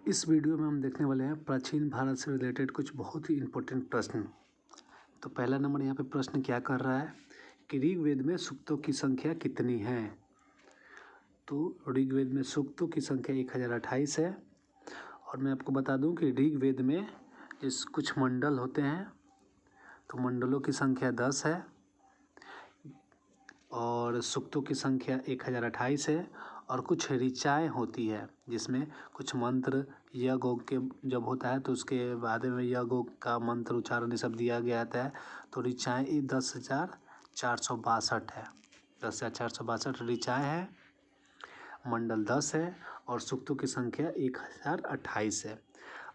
इस वीडियो में हम देखने वाले हैं प्राचीन भारत से रिलेटेड कुछ बहुत ही इम्पोर्टेंट प्रश्न। तो पहला नंबर यहाँ पे प्रश्न क्या कर रहा है कि ऋग्वेद में सूक्तों की संख्या कितनी है। तो ऋग्वेद में सूक्तों की संख्या 1028 है। और मैं आपको बता दूं कि ऋग्वेद में इस कुछ मंडल होते हैं, तो मंडलों की संख्या 10 है और सूक्तों की संख्या 1028 है। और कुछ ऋचाएँ होती है जिसमें कुछ मंत्र यज्ञ के जब होता है तो उसके बाद में यज्ञ का मंत्र उच्चारण ये सब दिया गया था। तो ऋचाएँ 10,462 है। 10,462 ऋचाएँ हैं, मंडल 10 है और सूक्तों की संख्या 1028 है।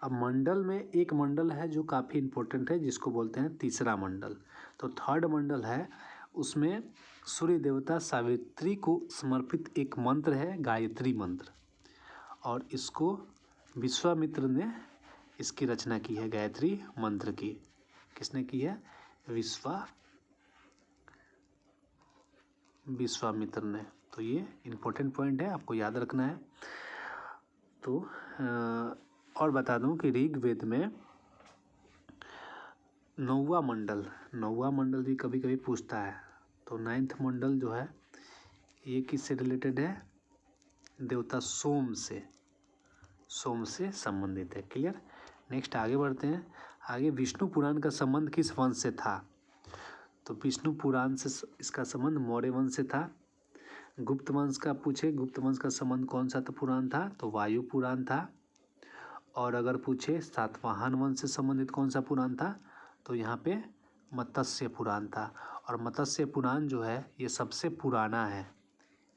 अब मंडल में एक मंडल है जो काफ़ी इम्पोर्टेंट है, जिसको बोलते हैं तीसरा मंडल। तो थर्ड मंडल है, उसमें सूर्य देवता सावित्री को समर्पित एक मंत्र है, गायत्री मंत्र। और इसको विश्वामित्र ने इसकी रचना की है, गायत्री मंत्र की। किसने की है? विश्वामित्र ने। तो ये इम्पोर्टेंट पॉइंट है, आपको याद रखना है। तो और बता दूं कि ऋग्वेद में 9वां मंडल भी कभी कभी पूछता है। तो 9th मंडल जो है ये किससे रिलेटेड है? देवता सोम से संबंधित है। क्लियर। नेक्स्ट आगे बढ़ते हैं। आगे विष्णु पुराण का संबंध किस वंश से था? तो विष्णु पुराण से इसका संबंध मौर्य वंश से था। गुप्त वंश का पूछे, गुप्त वंश का संबंध कौन सा पुराण था? तो वायु पुराण था। और अगर पूछे सातवाहन वंश से संबंधित कौन सा पुराण था? तो यहाँ पे मत्स्य पुराण था। और मत्स्य पुराण जो है ये सबसे पुराना है।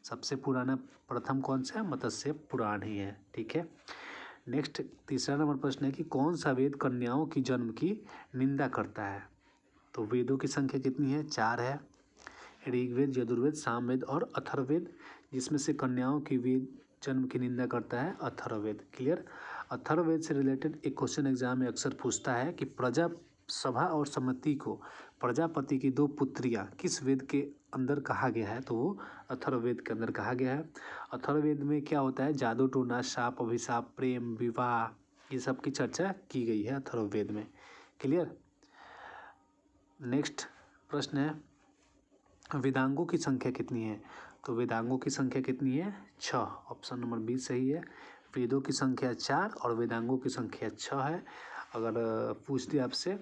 सबसे पुराना प्रथम कौन सा है? मत्स्य पुराण ही है। ठीक है। नेक्स्ट तीसरा नंबर प्रश्न है कि कौन सा वेद कन्याओं की जन्म की निंदा करता है? तो वेदों की संख्या कितनी है? 4 है। ऋग्वेद, यजुर्वेद, सामवेद और अथर्ववेद, जिसमें से कन्याओं की वेद जन्म की निंदा करता है अथर्ववेद। क्लियर। अथर्ववेद से रिलेटेड एक क्वेश्चन एग्जाम में अक्सर पूछता है कि प्रजा सभा और सम्मति को प्रजापति की 2 पुत्रियां किस वेद के अंदर कहा गया है? तो वो अथर्ववेद के अंदर कहा गया है। अथर्ववेद में क्या होता है? जादू टोना, शाप अभिशाप, प्रेम, विवाह, ये सब की चर्चा की गई है अथर्ववेद में। क्लियर। नेक्स्ट प्रश्न है वेदांगों की संख्या कितनी है? तो वेदांगों की संख्या कितनी है? 6। ऑप्शन नंबर बी सही है। वेदों की संख्या 4 और वेदांगों की संख्या 6 है। अगर पूछ दिया आपसे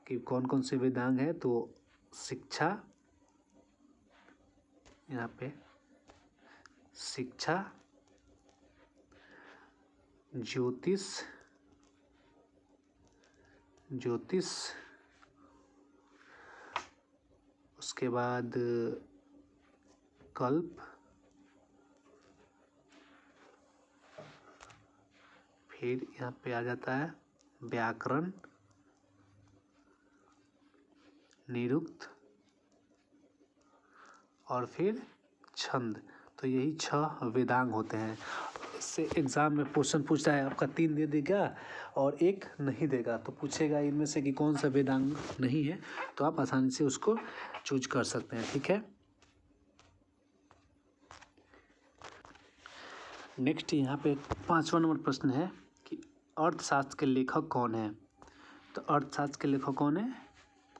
कि कौन कौन से वेदांग है, तो शिक्षा, यहाँ पे शिक्षा, ज्योतिष, उसके बाद कल्प, फिर यहाँ पे आ जाता है व्याकरण, निरुक्त और फिर छंद। तो यही 6 वेदांग होते हैं। इससे एग्ज़ाम में क्वेश्चन पूछता है, आपका 3 दे देगा और 1 नहीं देगा, तो पूछेगा इनमें से कि कौन सा वेदांग नहीं है, तो आप आसानी से उसको चूज कर सकते हैं। ठीक है। नेक्स्ट यहाँ पे 5वां नंबर प्रश्न है कि अर्थशास्त्र के लेखक कौन है? तो अर्थशास्त्र के लेखक कौन है?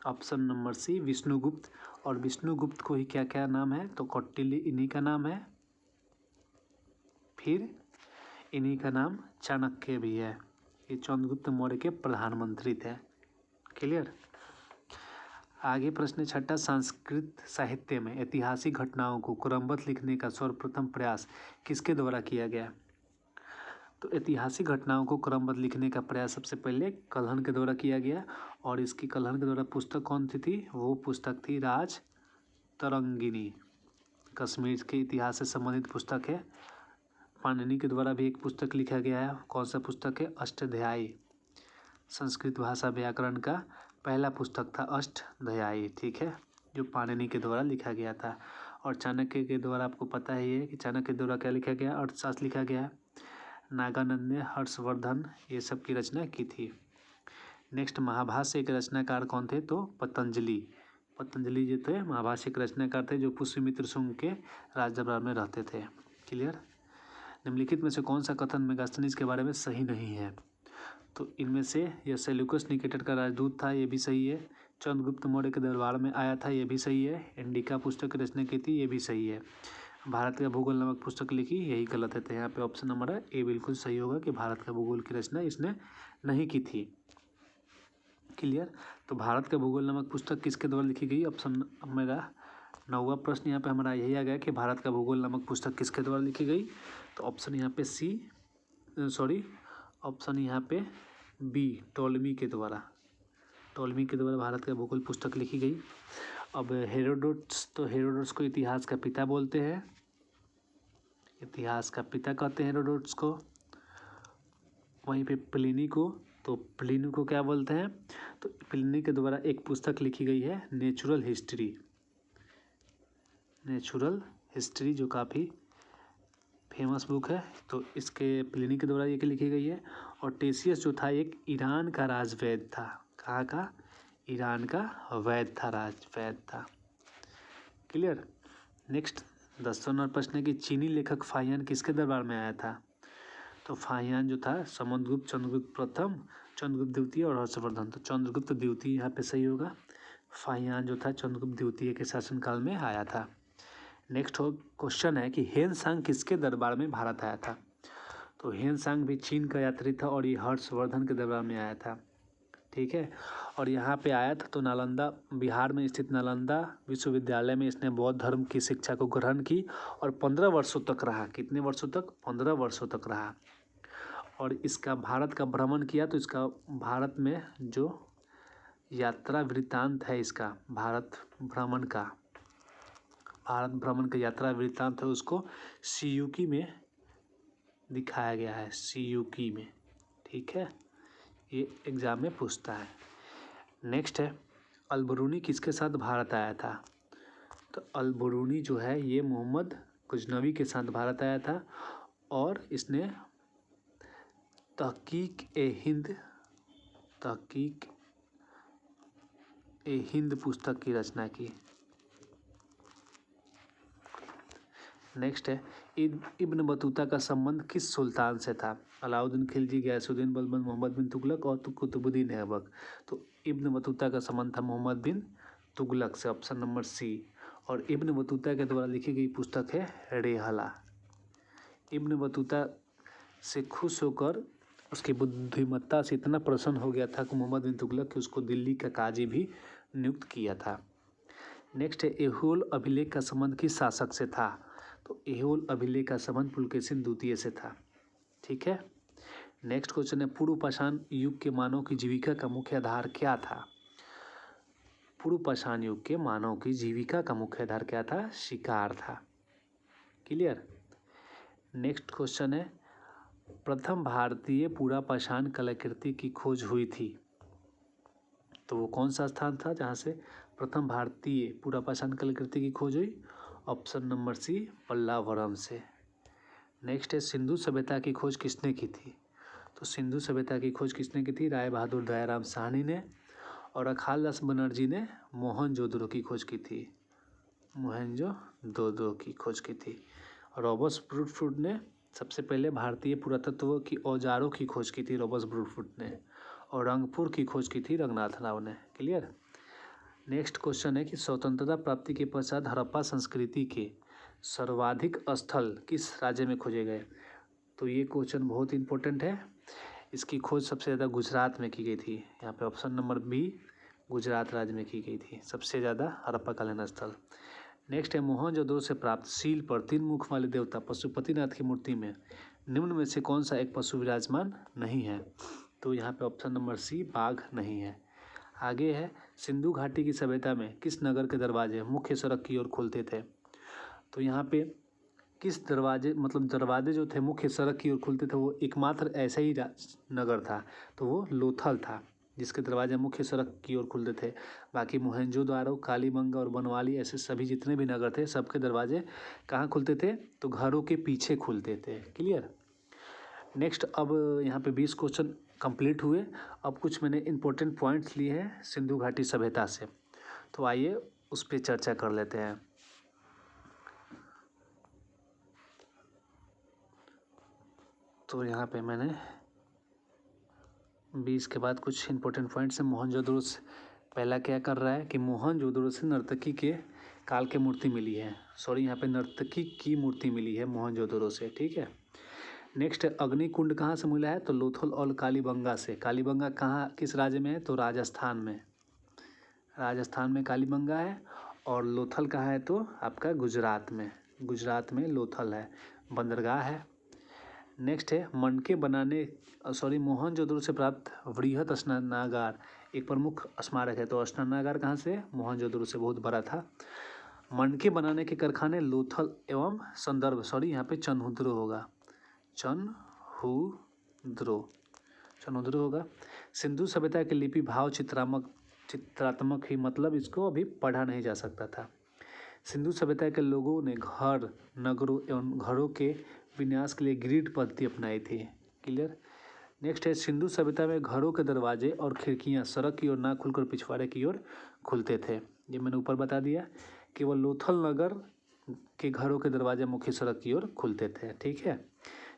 Option number C Vishnugupta. और विष्णुगुप्त को ही क्या क्या नाम है? तो कौटिल्य इन्हीं का नाम है। फिर इन्हीं का नाम चाणक्य भी है। ये चंद्रगुप्त मौर्य के प्रधानमंत्री थे। क्लियर। आगे प्रश्न 6, संस्कृत साहित्य में ऐतिहासिक घटनाओं को क्रमबद्ध लिखने का सर्वप्रथम प्रयास किसके द्वारा किया गया? तो ऐतिहासिक घटनाओं को क्रमबद्ध लिखने का प्रयास सबसे पहले कल्हण के द्वारा किया गया। और इसकी कल्हण के द्वारा पुस्तक कौन सी थी? वो पुस्तक थी राज तरंगिणी। कश्मीर के इतिहास से संबंधित पुस्तक है। पाणिनि के द्वारा भी एक पुस्तक लिखा गया है। कौन सा पुस्तक है? अष्टाध्यायी। संस्कृत भाषा व्याकरण का पहला पुस्तक था अष्टाध्यायी। ठीक है, जो पाणिनि के द्वारा लिखा गया था। और चाणक्य के द्वारा आपको पता ही है कि चाणक्य के द्वारा क्या लिखा गया? अर्थशास्त्र लिखा गया है। नागानंद ने, हर्षवर्धन, ये सब की रचना की थी। नेक्स्ट महाभाष्य के रचनाकार कौन थे? तो पतंजलि जो थे महाभाष्य के रचनाकार थे, जो पुष्यमित्र शुंग के राज दरबार में रहते थे। क्लियर। निम्नलिखित में से कौन सा कथन मेगास्थनीज के बारे में सही नहीं है? तो इनमें से यह सेल्यूकस निकेटर का राजदूत था, ये भी सही है। चंद्रगुप्त मौर्य के दरबार में आया था, ये भी सही है। इंडिका पुस्तक की रचना की थी, ये भी सही है। भारत का भूगोल नामक पुस्तक लिखी, यही गलत है। तो यहाँ पे ऑप्शन नंबर है ए बिल्कुल सही होगा कि भारत का भूगोल की रचना इसने नहीं की थी। क्लियर? तो भारत का भूगोल नामक पुस्तक किसके द्वारा लिखी गई? ऑप्शन मेरा 9वां प्रश्न यहाँ पे हमारा यही आ गया कि भारत का भूगोल नामक पुस्तक किसके द्वारा लिखी गई? तो ऑप्शन यहाँ पे ऑप्शन यहाँ पे बी, टॉलमी के द्वारा भारत का भूगोल पुस्तक लिखी गई। अब हेरोडोटस, तो हेरोडोटस को इतिहास का पिता बोलते हैं, इतिहास का पिता कहते हैं हेरोडोटस को। वहीं पे प्लिनी को, तो प्लिनी को क्या बोलते हैं? तो प्लिनी के द्वारा एक पुस्तक लिखी गई है नेचुरल हिस्ट्री, जो काफ़ी फेमस बुक है। तो इसके प्लिनी के द्वारा ये लिखी गई है। और टेसियस जो था एक ईरान का राजवैद्य था। कहाँ का? ईरान का राजवैद्य था। क्लियर? नेक्स्ट 10वां नंबर प्रश्न है कि चीनी लेखक फाहियान किसके दरबार में आया था? तो फाहियान जो था समुद्रगुप्त, चंद्रगुप्त प्रथम, चंद्रगुप्त द्वितीय और हर्षवर्धन। तो चंद्रगुप्त द्वितीय यहाँ पे सही होगा। फाहियान जो था चंद्रगुप्त द्वितीय के शासनकाल में आया था। नेक्स्ट क्वेश्चन है कि हेनसांग किसके दरबार में भारत आया था? तो हेनसांग भी चीन का यात्री था और ये हर्षवर्धन के दरबार में आया था। ठीक है? और यहाँ पे आया था तो नालंदा, बिहार में स्थित नालंदा विश्वविद्यालय में इसने बौद्ध धर्म की शिक्षा को ग्रहण की और 15 वर्षों तक रहा। कितने वर्षों तक? 15 वर्षों तक रहा। और इसका भारत का भ्रमण किया। तो इसका भारत में जो यात्रा वृत्तांत है, इसका भारत भ्रमण का यात्रा वृत्तांत है, उसको सीयूकी में दिखाया गया है, सीयूकी में। ठीक है? ये एग्जाम में पूछता है। नेक्स्ट है अल-बरूनी किसके साथ भारत आया था? तो अल-बरूनी जो है ये मोहम्मद गजनवी के साथ भारत आया था और इसने तहकीक-ए-हिंद पुस्तक की रचना की। नेक्स्ट है इब्न बतूता का संबंध किस सुल्तान से था? अलाउद्दीन खिलजी, गयासुद्दीन बलबन, मोहम्मद बिन तुगलक और कुतुबुद्दीन ऐबक। तो इब्न बतूता का संबंध था मोहम्मद बिन तुगलक से, ऑप्शन नंबर सी। और इब्न बतूता के द्वारा लिखी गई पुस्तक है रेहला। इब्न बतूता से खुश होकर उसकी बुद्धिमत्ता से इतना प्रसन्न हो गया था कि मोहम्मद बिन तुगलक कि उसको दिल्ली का काजी भी नियुक्त किया था। नेक्स्ट है ऐहोल अभिलेख का संबंध किस शासक से था? तो ऐहोल अभिलेख का संबंध पुलकेशिन द्वितीय से था। ठीक है? नेक्स्ट क्वेश्चन है पूर्व पाषाण युग के मानव की जीविका का मुख्य आधार क्या था? पूर्व पाषाण युग के मानव की जीविका का मुख्य आधार क्या था? शिकार था। क्लियर? नेक्स्ट क्वेश्चन है प्रथम भारतीय पूरा पाषाण कलाकृति की खोज हुई थी। तो वो कौन सा स्थान था जहाँ से प्रथम भारतीय पूरा पाषाण कलाकृति की खोज हुई? ऑप्शन नंबर सी, पल्लावरम से। नेक्स्ट है सिंधु सभ्यता की खोज किसने की थी? तो सिंधु सभ्यता की खोज किसने की थी? राय बहादुर दयाराम साहनी ने। और अखालदास बनर्जी ने मोहनजोदड़ो की खोज की थी। मोहनजोदड़ो की खोज की थी। रॉबर्ट ब्रूटफुट ने सबसे पहले भारतीय पुरातत्व की औजारों की खोज की थी, रॉबर्ट ब्रूटफुट ने। और रंगपुर की खोज की थी रंगनाथ राव ने। क्लियर? नेक्स्ट क्वेश्चन है कि स्वतंत्रता प्राप्ति के पश्चात हड़प्पा संस्कृति के सर्वाधिक स्थल किस राज्य में खोजे गए? तो ये क्वेश्चन बहुत इंपॉर्टेंट है। इसकी खोज सबसे ज़्यादा गुजरात में की गई थी। यहाँ पे ऑप्शन नंबर बी, गुजरात राज्य में की गई थी सबसे ज़्यादा हड़प्पाकालीन स्थल। नेक्स्ट है मोहनजोदड़ो से प्राप्त सील पर 3 मुख वाले देवता पशुपतिनाथ की मूर्ति में निम्न में से कौन सा एक पशु विराजमान नहीं है? तो यहाँ पे ऑप्शन नंबर सी, बाघ नहीं है। आगे है सिंधु घाटी की सभ्यता में किस नगर के दरवाजे मुख्य सड़क की ओर खुलते थे? तो यहाँ पे किस दरवाजे, मतलब दरवाजे जो थे मुख्य सड़क की ओर खुलते थे, वो एकमात्र ऐसा ही नगर था, तो वो लोथल था जिसके दरवाजे मुख्य सड़क की ओर खुलते थे। बाकी मोहनजोदारो, कालीबंगा और बनवाली ऐसे सभी जितने भी नगर थे सबके दरवाजे कहाँ खुलते थे? तो घरों के पीछे खुलते थे। क्लियर? नेक्स्ट अब यहाँ पे 20 क्वेश्चन कंप्लीट हुए। अब कुछ मैंने इंपॉर्टेंट पॉइंट्स लिए हैं सिंधु घाटी सभ्यता से, तो आइए उस पर चर्चा कर लेते हैं। तो यहाँ पे मैंने 20 के बाद कुछ इंपॉर्टेंट पॉइंट्स हैं। मोहनजोदड़ो से पहला क्या कर रहा है कि मोहनजोदड़ो से नर्तकी के काल की मूर्ति मिली है। सॉरी, यहाँ पे नर्तकी की मूर्ति मिली है मोहनजोदड़ो से। ठीक है। नेक्स्ट अग्निकुंड कहाँ से मिला है? तो लोथल और कालीबंगा से। कालीबंगा कहाँ, किस राज्य में है? तो राजस्थान में। राजस्थान में कालीबंगा है। और लोथल कहाँ है? तो आपका गुजरात में। गुजरात में लोथल है, बंदरगाह है। नेक्स्ट है मनके बनाने मोहनजोदड़ो से प्राप्त वृहत स्नानागार एक प्रमुख स्मारक है। तो स्नानागार कहाँ से? मोहनजोदड़ो से, बहुत बड़ा था। मनके बनाने के कारखाने लोथल एवं संदर्भ, यहाँ पे चनहुद्रो होगा, चनहुद्रो होगा। सिंधु सभ्यता की लिपि भाव चित्रात्मक ही, मतलब इसको अभी पढ़ा नहीं जा सकता था। सिंधु सभ्यता के लोगों ने घर, नगरों एवं घरों के विन्यास के लिए ग्रिड पद्धति अपनाई थी। क्लियर। नेक्स्ट है सिंधु सभ्यता में घरों के दरवाजे और खिड़कियां सड़क की ओर ना खुलकर पिछवाड़े की ओर खुलते थे। ये मैंने ऊपर बता दिया। केवल लोथल नगर के घरों के दरवाजे मुख्य सड़क की ओर खुलते थे। ठीक है।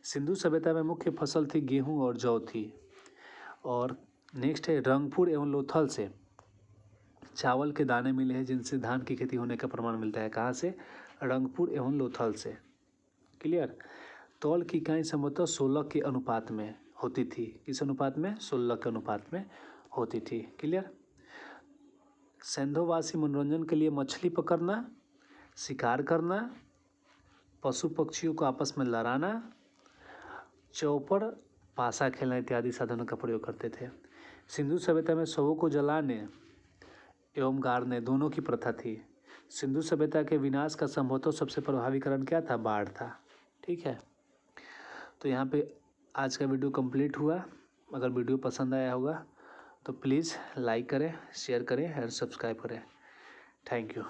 सिंधु सभ्यता में मुख्य फसल थी गेहूं और जौ थी। और नेक्स्ट है रंगपुर एवं लोथल से चावल के दाने मिले हैं, जिनसे धान की खेती होने का प्रमाण मिलता है। कहाँ से? रंगपुर एवं लोथल से। क्लियर। तौल की इकाई संभवतः 16 के अनुपात में होती थी। किस अनुपात में? 16 के अनुपात में होती थी। क्लियर। सिंधुवासी मनोरंजन के लिए मछली पकड़ना, शिकार करना, पशु पक्षियों को आपस में लड़ाना, चौपड़, पासा खेलना इत्यादि साधनों का प्रयोग करते थे। सिंधु सभ्यता में शवों को जलाने एवं गाड़ने दोनों की प्रथा थी। सिंधु सभ्यता के विनाश का संभवतः सबसे प्रभावी कारण क्या था? बाढ़ था। ठीक है। तो यहाँ पे आज का वीडियो कंप्लीट हुआ। अगर वीडियो पसंद आया होगा तो प्लीज़ लाइक करें, शेयर करें और सब्सक्राइब करें। Thank you.